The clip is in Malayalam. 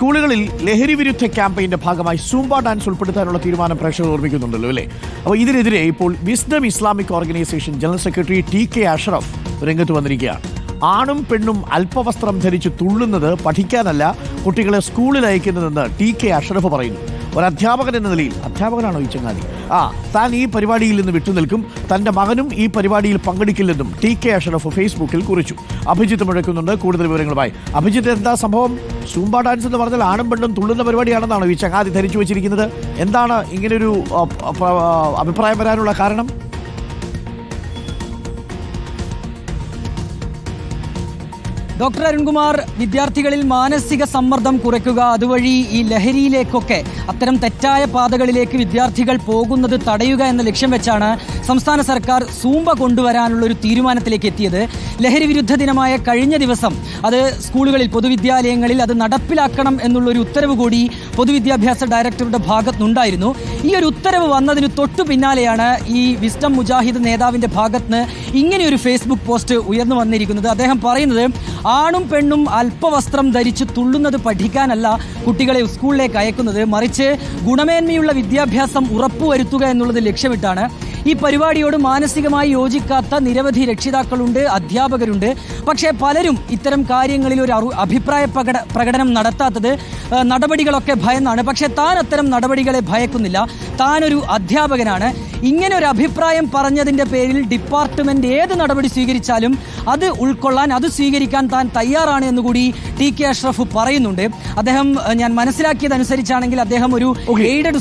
സ്കൂളുകളിൽ ലഹരി വിരുദ്ധ ക്യാമ്പയിന്റെ ഭാഗമായി സൂംബ ഡാൻസ് ഉൾപ്പെടുത്താനുള്ള തീരുമാനം പ്രേക്ഷകർ ഓർമ്മിക്കുന്നുണ്ടല്ലോ അല്ലേ? അപ്പോൾ ഇതിനെതിരെ ഇപ്പോൾ wisdom Islamic organisation general secretary TK. Ashraf രംഗത്ത് വന്നിരിക്കുകയാണ്. ആണും പെണ്ണും അല്പവസ്ത്രം ധരിച്ച് തുള്ളുന്നത് പഠിക്കാനല്ല കുട്ടികളെ സ്കൂളിൽ അയക്കുന്നതെന്ന് ടി.കെ. അഷ്റഫ് പറയുന്നു. ഒരു അധ്യാപകൻ എന്ന നിലയിൽ, അധ്യാപകനാണോ ഈ ചങ്ങാതി? താൻ ഈ പരിപാടിയിൽ നിന്ന് വിട്ടുനിൽക്കും, തൻ്റെ മകനും ഈ പരിപാടിയിൽ പങ്കെടുക്കില്ലെന്നും ടി.കെ. അഷ്റഫ് ഫേസ്ബുക്കിൽ കുറിച്ചു. അഭിജിത്ത് മുഴക്കുന്നുണ്ട് കൂടുതൽ വിവരങ്ങളുമായി. അഭിജിത്ത്, എന്താ സംഭവം? സൂംബ ഡാൻസ് എന്ന് പറഞ്ഞാൽ ആണും പെണ്ണും തുള്ളുന്ന പരിപാടിയാണെന്നാണോ ഈ ചങ്ങാതി ധരിച്ചു വെച്ചിരിക്കുന്നത്? എന്താണ് ഇങ്ങനെയൊരു അഭിപ്രായം വരാനുള്ള കാരണം? ഡോക്ടർ അരുൺകുമാർ, വിദ്യാർത്ഥികളിൽ മാനസിക സമ്മർദ്ദം കുറയ്ക്കുക, അതുവഴി ഈ ലഹരിയിലേക്കൊക്കെ അത്തരം തെറ്റായ പാതകളിലേക്ക് വിദ്യാർത്ഥികൾ പോകുന്നത് തടയുക എന്ന ലക്ഷ്യം വെച്ചാണ് സംസ്ഥാന സർക്കാർ സൂംബ കൊണ്ടുവരാനുള്ള ഒരു തീരുമാനത്തിലേക്ക് എത്തിയത്. ലഹരി വിരുദ്ധ ദിനമായ കഴിഞ്ഞ ദിവസം അത് സ്കൂളുകളിൽ, പൊതുവിദ്യാലയങ്ങളിൽ അത് നടപ്പിലാക്കണം എന്നുള്ളൊരു ഉത്തരവ് കൂടി പൊതുവിദ്യാഭ്യാസ ഡയറക്ടറുടെ ഭാഗത്തുനിന്നുണ്ടായിരുന്നു. ഈ ഒരു ഉത്തരവ് വന്നതിന് തൊട്ടു പിന്നാലെയാണ് ഈ വിസ്ഡം മുജാഹിദ് നേതാവിൻ്റെ ഭാഗത്തുനിന്ന് ഇങ്ങനെയൊരു ഫേസ്ബുക്ക് പോസ്റ്റ് ഉയർന്നു വന്നിരിക്കുന്നത്. അദ്ദേഹം പറയുന്നത്, ആണും പെണ്ണും അല്പവസ്ത്രം ധരിച്ച് തുള്ളുന്നത് പഠിക്കാനല്ല കുട്ടികളെ സ്കൂളിലേക്ക് അയക്കുന്നത്, മറിച്ച് ഗുണമേന്മയുള്ള വിദ്യാഭ്യാസം ഉറപ്പുവരുത്തുക എന്നുള്ളത് ലക്ഷ്യമിട്ടാണ്. ഈ പരിപാടിയോട് മാനസികമായി യോജിക്കാത്ത നിരവധി രക്ഷിതാക്കളുണ്ട്, അധ്യാപകരുണ്ട്. പക്ഷേ പലരും ഇത്തരം കാര്യങ്ങളിൽ ഒരു അഭിപ്രായ പ്രകടനം നടത്താത്തത് നടപടികളൊക്കെ ഭയന്നാണ്. പക്ഷേ താൻ അത്തരം നടപടികളെ ഭയക്കുന്നില്ല. താനൊരു അധ്യാപകനാണ്. ഇങ്ങനെ ഒരു അഭിപ്രായം പറഞ്ഞതിൻ്റെ പേരിൽ ഡിപ്പാർട്ട്മെൻറ്റ് ഏത് നടപടി സ്വീകരിച്ചാലും അത് ഉൾക്കൊള്ളാൻ, അത് സ്വീകരിക്കാൻ താൻ തയ്യാറാണ് എന്നുകൂടി ടി.കെ. അഷ്റഫ് പറയുന്നുണ്ട്. അദ്ദേഹം, ഞാൻ മനസ്സിലാക്കിയതനുസരിച്ചാണെങ്കിൽ അദ്ദേഹം ഒരു എയ്ഡഡ്